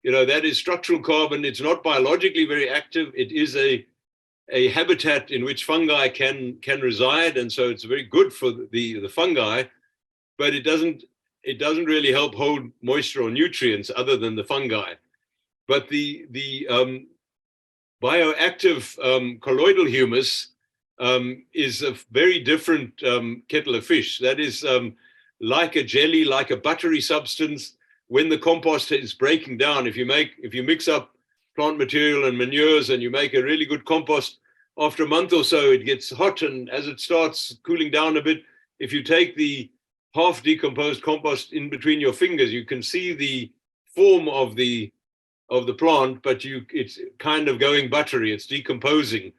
You know, that is structural carbon. It's not biologically very active. It is a habitat in which fungi can reside, and so it's very good for the fungi, but it doesn't really help hold moisture or nutrients other than the fungi. But the bioactive colloidal humus is a very different kettle of fish. That is like a jelly, like a buttery substance. When the compost is breaking down, if you mix up plant material and manures and you make a really good compost, after a month or so it gets hot, and as it starts cooling down a bit, if you take the half decomposed compost in between your fingers, you can see the form of the plant, but it's kind of going buttery, it's decomposing.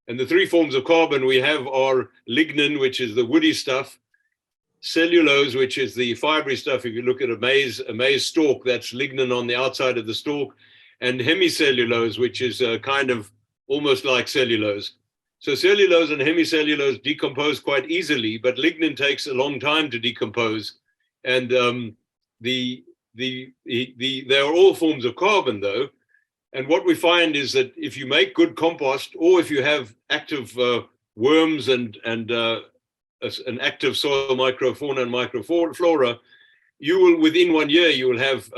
And the 3 forms of carbon we have are lignin, which is the woody stuff, cellulose, which is the fibrous stuff. If you look at a maize stalk, that's lignin on the outside of the stalk, and hemicellulose, which is kind of almost like cellulose. So cellulose and hemicellulose decompose quite easily, but lignin takes a long time to decompose. And they are all forms of carbon, though. And what we find is that if you make good compost, or if you have active worms and an active soil microfauna and microflora, you will, within 1 year, you will have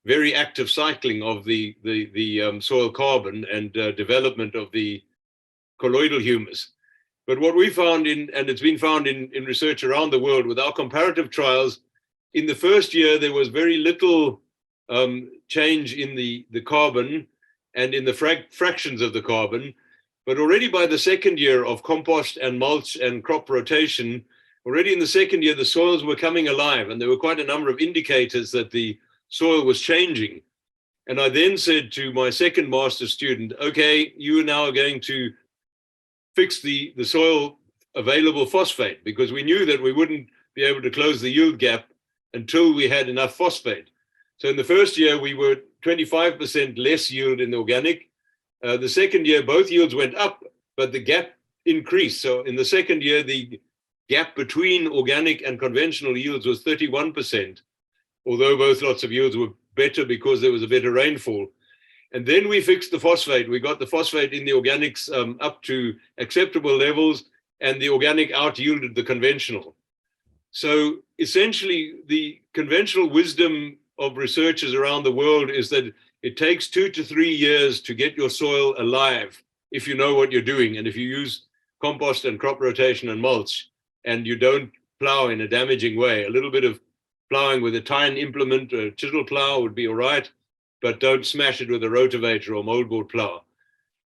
very active cycling of the soil carbon and development of the colloidal humus. But what we found and it's been found in research around the world with our comparative trials, in the first year, there was very little change in the carbon and in the fractions of the carbon. But already by the second year of compost and mulch and crop rotation, already in the second year, the soils were coming alive, and there were quite a number of indicators that the soil was changing. And I then said to my second master's student, okay, you are now going to fix the soil available phosphate, because we knew that we wouldn't be able to close the yield gap until we had enough phosphate. So in the first year, we were 25% less yield in the organic. The second year, both yields went up, but the gap increased. So in the second year, the gap between organic and conventional yields was 31%, although both lots of yields were better because there was a better rainfall. And then we fixed the phosphate. We got the phosphate in the organics up to acceptable levels, and the organic out-yielded the conventional. So essentially, the conventional wisdom of researchers around the world is that it takes 2 to 3 years to get your soil alive if you know what you're doing, and if you use compost and crop rotation and mulch, and you don't plow in a damaging way. A little bit of plowing with a tine implement, a chisel plow would be all right, but don't smash it with a rotavator or moldboard plow.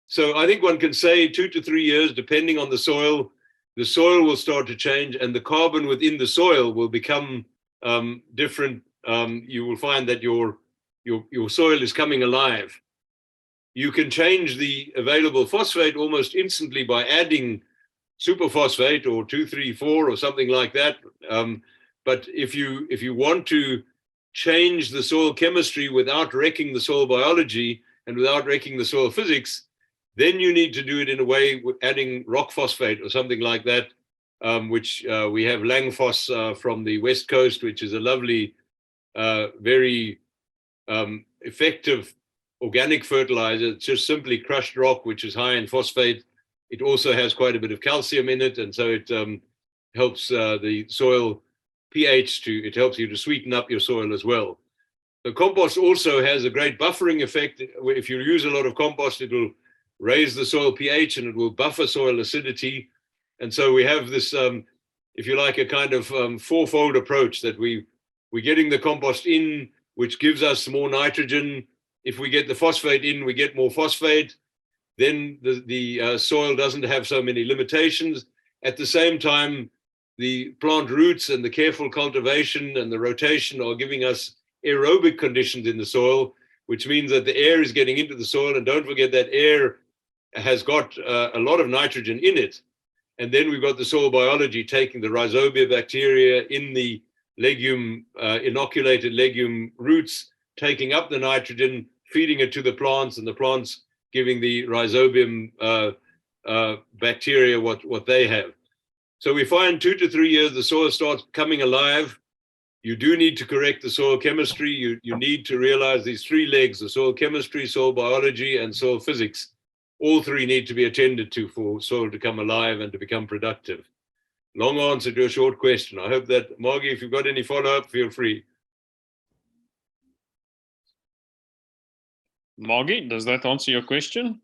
So I think one can say 2 to 3 years, depending on the soil will start to change, and the carbon within the soil will become different. You will find that your soil is coming alive. You can change the available phosphate almost instantly by adding superphosphate or 2,3,4 or something like that. But if you want to change the soil chemistry without wrecking the soil biology and without wrecking the soil physics, then you need to do it in a way with adding rock phosphate or something like that, which we have Langphos from the West Coast, which is a lovely, very effective organic fertilizer. It's just simply crushed rock, which is high in phosphate. It also has quite a bit of calcium in it, and so it helps the soil pH it helps you to sweeten up your soil as well. The compost also has a great buffering effect. If you use a lot of compost, it will raise the soil pH and it will buffer soil acidity. And so we have this, if you like, a kind of fourfold approach that we're getting the compost in, which gives us more nitrogen. If we get the phosphate in, we get more phosphate. Then the soil doesn't have so many limitations. At the same time, the plant roots and the careful cultivation and the rotation are giving us aerobic conditions in the soil, which means that the air is getting into the soil. And don't forget that air has got a lot of nitrogen in it. And then we've got the soil biology taking the rhizobia bacteria in the legume, inoculated legume roots, taking up the nitrogen, feeding it to the plants, and the plants giving the rhizobium bacteria what they have. So we find 2 to 3 years, the soil starts coming alive. You do need to correct the soil chemistry. You need to realize these 3 legs, the soil chemistry, soil biology, and soil physics. All 3 need to be attended to for soil to come alive and to become productive. Long answer to a short question. I hope that, Margie, if you've got any follow-up, feel free. Margie, does that answer your question?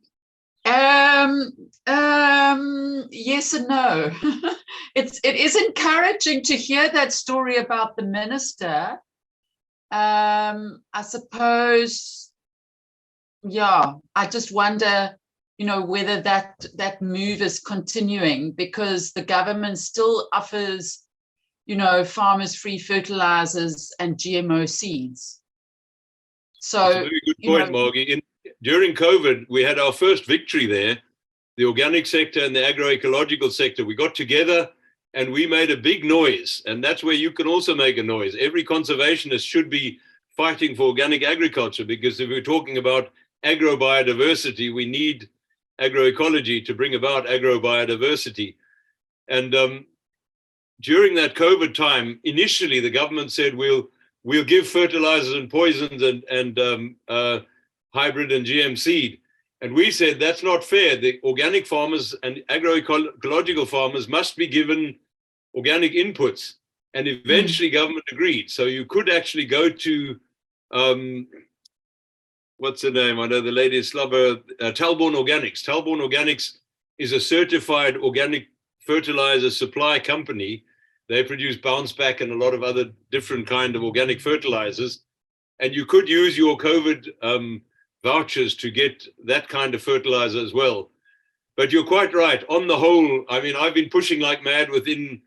Yes and no. It is encouraging to hear that story about the minister. I suppose, yeah, I just wonder, whether that move is continuing, because the government still offers, farmers free fertilizers and GMO seeds. So, that's a very good point, Margie. During COVID, we had our first victory there. The organic sector and the agroecological sector, we got together and we made a big noise. And that's where you can also make a noise. Every conservationist should be fighting for organic agriculture, because if we're talking about agrobiodiversity, we need agroecology to bring about agrobiodiversity. And during that COVID time, initially the government said we'll give fertilizers and poisons and hybrid and GM seed. And we said that's not fair. The organic farmers and agroecological farmers must be given organic inputs. And eventually government agreed. So you could actually go to, what's the name? I know the lady is Slubber, Talborn Organics. Talborn Organics is a certified organic fertilizer supply company. They produce Bounce Back and a lot of other different kind of organic fertilizers. And you could use your COVID vouchers to get that kind of fertilizer as well. But you're quite right. On the whole, I mean, I've been pushing like mad within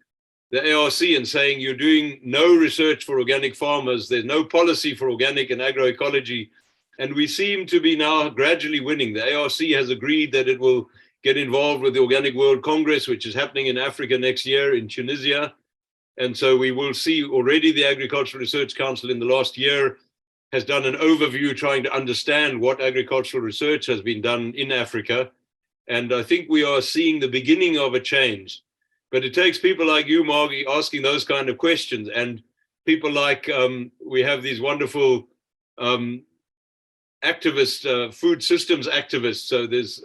the ARC and saying you're doing no research for organic farmers. There's no policy for organic and agroecology. And we seem to be now gradually winning. The ARC has agreed that it will get involved with the Organic World Congress, which is happening in Africa next year in Tunisia. And so we will see already the Agricultural Research Council in the last year has done an overview trying to understand what agricultural research has been done in Africa. And I think we are seeing the beginning of a change. But it takes people like you, Margie, asking those kind of questions, and people like, we have these wonderful activists, food systems activists. So there's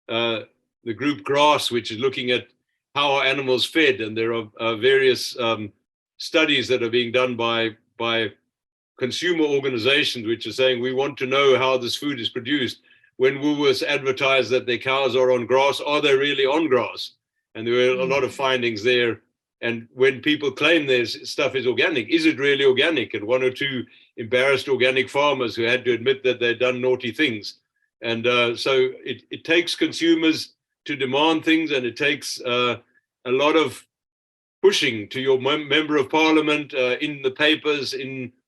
the group GRASS, which is looking at how are animals fed, and there are various studies that are being done by consumer organizations which are saying we want to know how this food is produced. When Woolworths advertise that their cows are on grass, are they really on grass? And there were a lot of findings there. And when people claim their stuff is organic, is it really organic? And 1 or 2 embarrassed organic farmers who had to admit that they'd done naughty things. And so it takes consumers to demand things, and it takes a lot of pushing to your member of parliament, in the papers,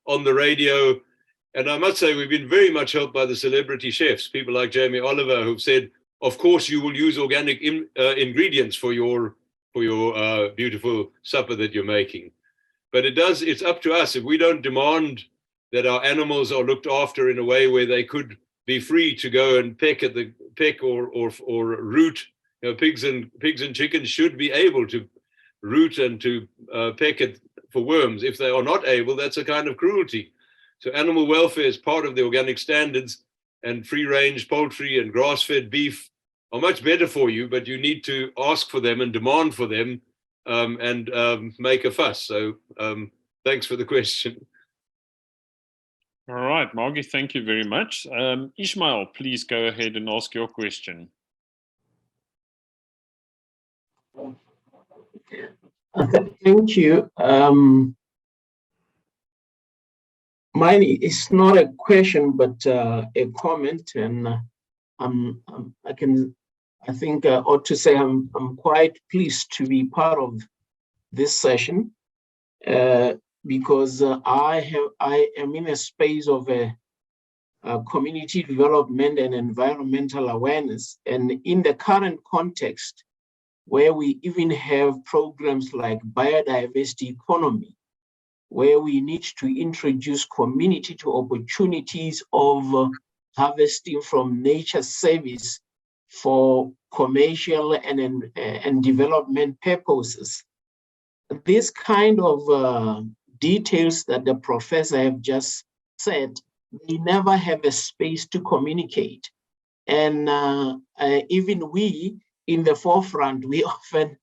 on the radio. And I must say, we've been very much helped by the celebrity chefs, people like Jamie Oliver, who've said, of course, you will use organic ingredients for your beautiful supper that you're making. But it's up to us. If we don't demand that our animals are looked after in a way where they could be free to go and peck or root, pigs and chickens should be able to root and to peck it for worms. If they are not able, that's a kind of cruelty. So animal welfare is part of the organic standards, and free-range poultry and grass-fed beef are much better for you, but you need to ask for them and demand for them and make a fuss. So thanks for the question. All right, Margie, thank you very much. Ishmael, please go ahead and ask your question. Thank you. Mine is not a question, but a comment, and I think I ought to say I'm quite pleased to be part of this session because I am in a space of community development and environmental awareness, and in the current context, where we even have programs like biodiversity economy, where we need to introduce community to opportunities of harvesting from nature service for commercial and development purposes. This kind of details that the professor have just said, they never have a space to communicate. And even we in the forefront, we often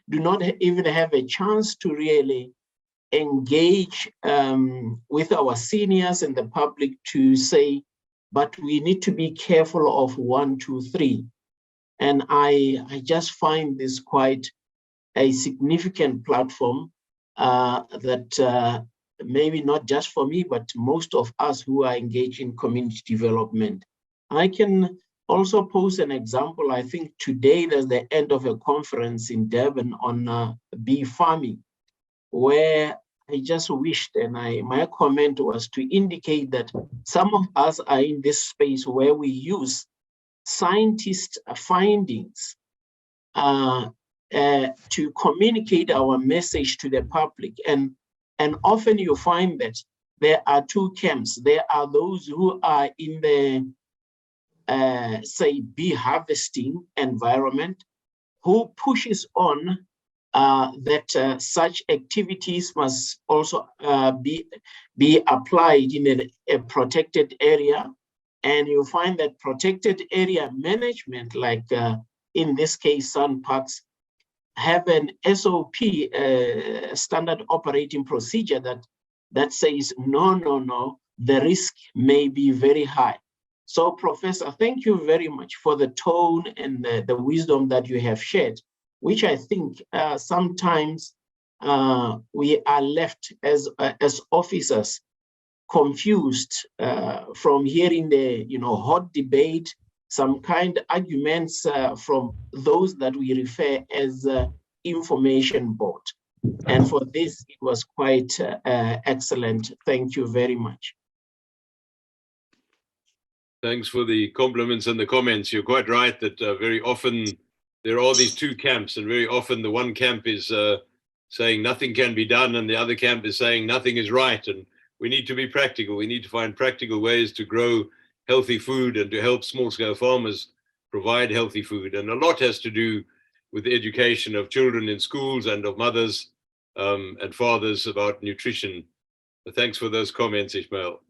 do not even have a chance to really engage with our seniors and the public to say, but we need to be careful of 1, 2, 3. And I just find this quite a significant platform that maybe not just for me, but most of us who are engaged in community development. I can also pose an example. I think today there's the end of a conference in Durban on bee farming, where I just wished, and my comment was to indicate that some of us are in this space where we use scientist findings to communicate our message to the public. And often you find that there are two camps. There are those who are in the, say, bee harvesting environment, who pushes on that such activities must also be applied in a protected area. And you find that protected area management, like in this case, sun parks, have an SOP, standard operating procedure that says, no, the risk may be very high. So, Professor, thank you very much for the tone and the wisdom that you have shared, which I think sometimes we are left as officers confused from hearing the hot debate, some kind of arguments from those that we refer as information board. And for this, it was quite excellent. Thank you very much. Thanks for the compliments and the comments. You're quite right that very often there are these two camps, and very often the one camp is saying nothing can be done, and the other camp is saying nothing is right. And we need to be practical. We need to find practical ways to grow healthy food and to help small-scale farmers provide healthy food. And a lot has to do with the education of children in schools and of mothers and fathers about nutrition. But thanks for those comments, Ishmael.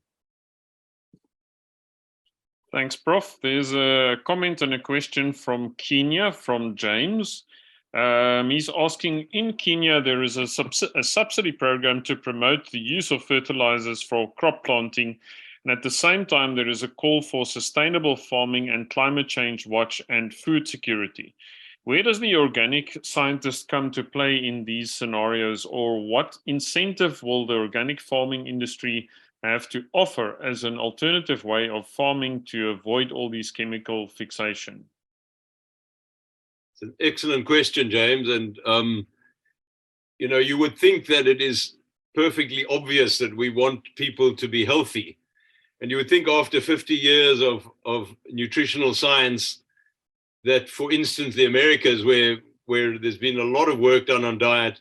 Thanks, Prof. There's a comment and a question from Kenya, from James. He's asking, in Kenya, there is a subsidy program to promote the use of fertilizers for crop planting. And at the same time, there is a call for sustainable farming and climate change watch and food security. Where does the organic scientist come to play in these scenarios, or what incentive will the organic farming industry have to offer as an alternative way of farming to avoid all these chemical fixation? It's an excellent question, James. And, you would think that it is perfectly obvious that we want people to be healthy. And you would think after 50 years of nutritional science that, for instance, the Americas, where there's been a lot of work done on diet,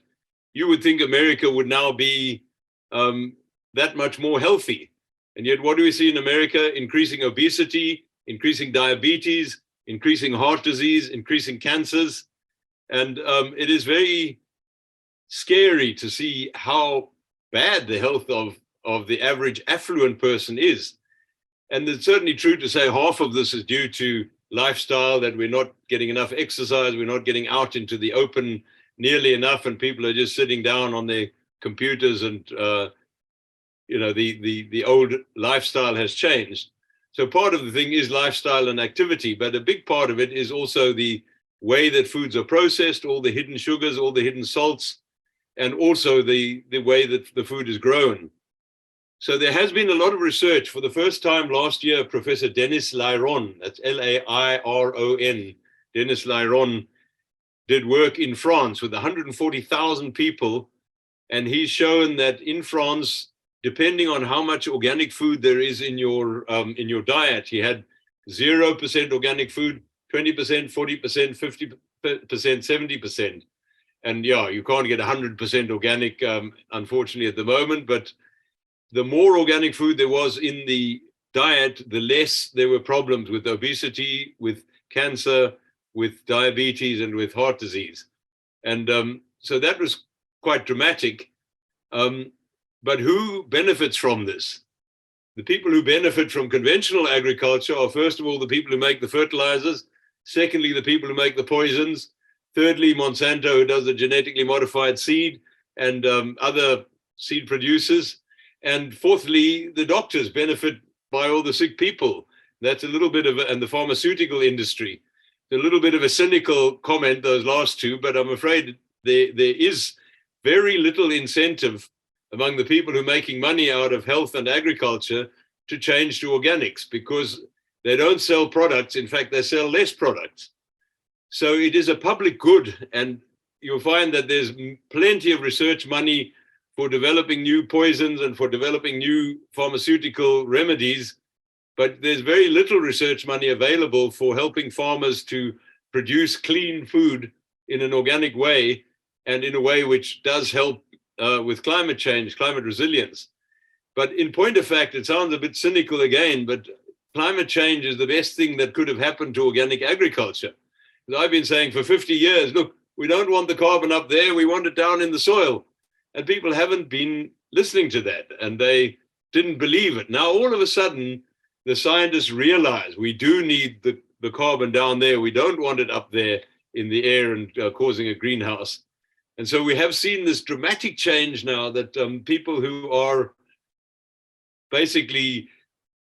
you would think America would now be that much more healthy. And yet what do we see in America? Increasing obesity, increasing diabetes, increasing heart disease, increasing cancers. And it is very scary to see how bad the health of the average affluent person is. And it's certainly true to say half of this is due to lifestyle, that we're not getting enough exercise, we're not getting out into the open nearly enough, and people are just sitting down on their computers, and the old lifestyle has changed. So part of the thing is lifestyle and activity, but a big part of it is also the way that foods are processed, all the hidden sugars, all the hidden salts, and also the way that the food is grown. So there has been a lot of research. For the first time last year, Professor Denis Lairon, that's Lairon, Denis Lairon, did work in France with 140,000 people. And he's shown that in France, depending on how much organic food there is in your diet, he had 0% organic food, 20%, 40%, 50%, 70%. And yeah, you can't get 100% organic, unfortunately, at the moment, but the more organic food there was in the diet, the less there were problems with obesity, with cancer, with diabetes, and with heart disease. And so that was quite dramatic. But who benefits from this? The people who benefit from conventional agriculture are, first of all, the people who make the fertilizers. Secondly, the people who make the poisons. Thirdly, Monsanto, who does the genetically modified seed, and other seed producers. And fourthly, the doctors benefit by all the sick people. That's a little bit of, and the pharmaceutical industry. A little bit of a cynical comment, those last two, but I'm afraid there is very little incentive among the people who are making money out of health and agriculture to change to organics, because they don't sell products. In fact, they sell less products. So it is a public good, and you'll find that there's plenty of research money for developing new poisons and for developing new pharmaceutical remedies, but there's very little research money available for helping farmers to produce clean food in an organic way, and in a way which does help with climate change, climate resilience. But in point of fact, it sounds a bit cynical again, but climate change is the best thing that could have happened to organic agriculture. As I've been saying for 50 years, look, we don't want the carbon up there, we want it down in the soil. And people haven't been listening to that, and they didn't believe it. Now, all of a sudden, the scientists realize we do need the carbon down there. We don't want it up there in the air and causing a greenhouse. And so we have seen this dramatic change now, that people who are basically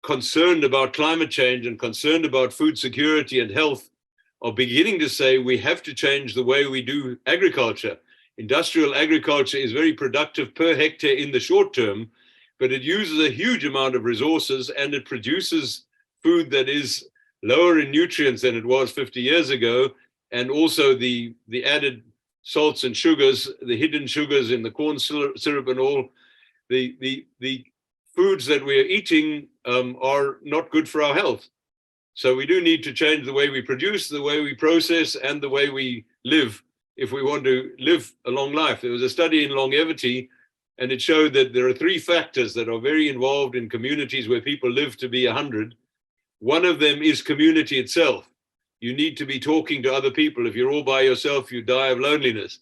concerned about climate change and concerned about food security and health are beginning to say we have to change the way we do agriculture. Industrial agriculture is very productive per hectare in the short term, but it uses a huge amount of resources, and it produces food that is lower in nutrients than it was 50 years ago. And also the added salts and sugars, the hidden sugars in the corn syrup and all, the foods that we're eating are not good for our health. So we do need to change the way we produce, the way we process, and the way we live if we want to live a long life. There was a study in longevity, and it showed that there are 3 factors that are very involved in communities where people live to be 100. One of them is community itself. You need to be talking to other people. If you're all by yourself, you die of loneliness.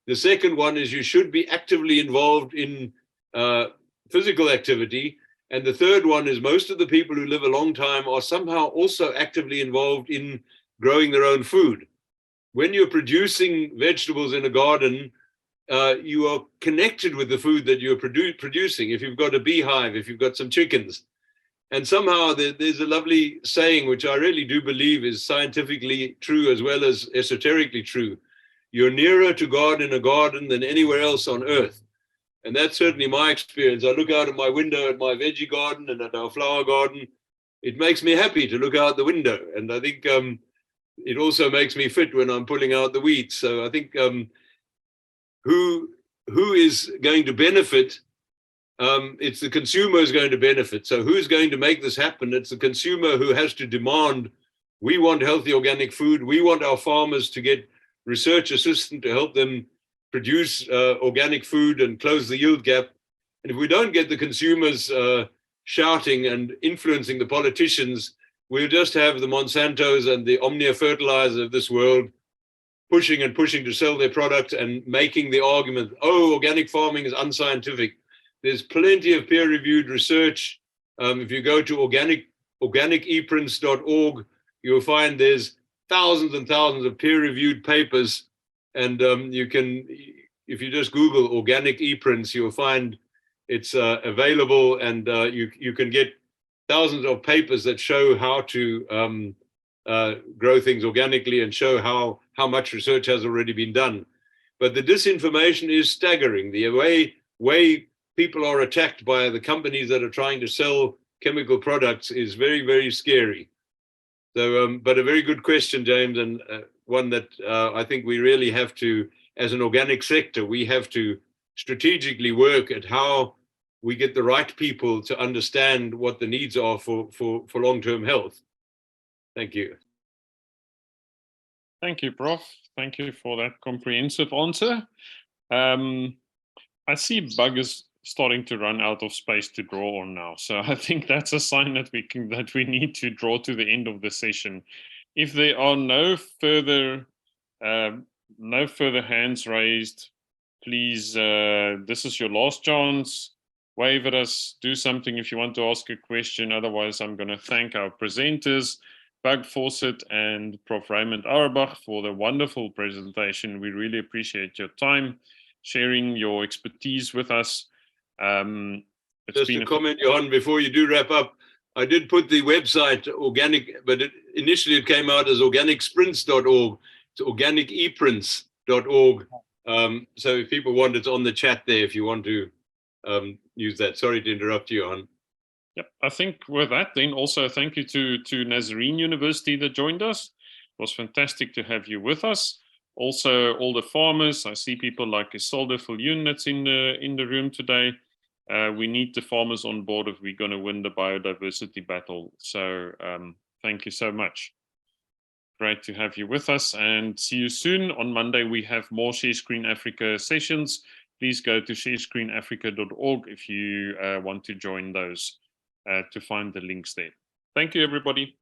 The second one is you should be actively involved in physical activity. And the third one is most of the people who live a long time are somehow also actively involved in growing their own food. When you're producing vegetables in a garden, you are connected with the food that you're producing. If you've got a beehive, if you've got some chickens. And somehow there's a lovely saying, which I really do believe is scientifically true as well as esoterically true. You're nearer to God in a garden than anywhere else on earth. And that's certainly my experience. I look out of my window at my veggie garden and at our flower garden. It makes me happy to look out the window. And I think it also makes me fit when I'm pulling out the weeds. So I think who is going to benefit? It's the consumer who's going to benefit. So who's going to make this happen? It's the consumer who has to demand, we want healthy organic food. We want our farmers to get research assistance to help them produce organic food and close the yield gap. And if we don't get the consumers shouting and influencing the politicians, we'll just have the Monsantos and the Omnia fertilizer of this world pushing and pushing to sell their product and making the argument, oh, organic farming is unscientific. There's plenty of peer-reviewed research. If you go to organiceprints.org, you'll find there's thousands and thousands of peer-reviewed papers. And you can, if you just Google organic e-prints, you'll find it's available, and you can get thousands of papers that show how to grow things organically and show how much research has already been done. But the disinformation is staggering. The way people are attacked by the companies that are trying to sell chemical products is very, very scary. So, but a very good question, James, and one that I think we really have to, as an organic sector, we have to strategically work at how we get the right people to understand what the needs are for long-term health. Thank you. Thank you, Prof. Thank you for that comprehensive answer. I see Bug is starting to run out of space to draw on now, so I think that's a sign that we need to draw to the end of the session. If there are no further hands raised, please, this is your last chance. Wave at us, do something if you want to ask a question. Otherwise, I'm going to thank our presenters, Bug Fawcett and Prof. Raymond Auerbach, for the wonderful presentation. We really appreciate your time, sharing your expertise with us. Just a comment, Johan, before you do wrap up, I did put the website organic, but initially it came out as organicsprints.org. It's organiceprints.org. So if people want, it's on the chat there if you want to use that. Sorry to interrupt you, Johan. Yep, I think with that, then also thank you to Nazarene University that joined us. It was fantastic to have you with us. Also, all the farmers, I see people like Isolde Viljoen that's in the room today. We need the farmers on board if we're going to win the biodiversity battle. So thank you so much. Great to have you with us, and see you soon. On Monday, we have more Share Screen Africa sessions. Please go to sharescreenafrica.org if you want to join those to find the links there. Thank you, everybody.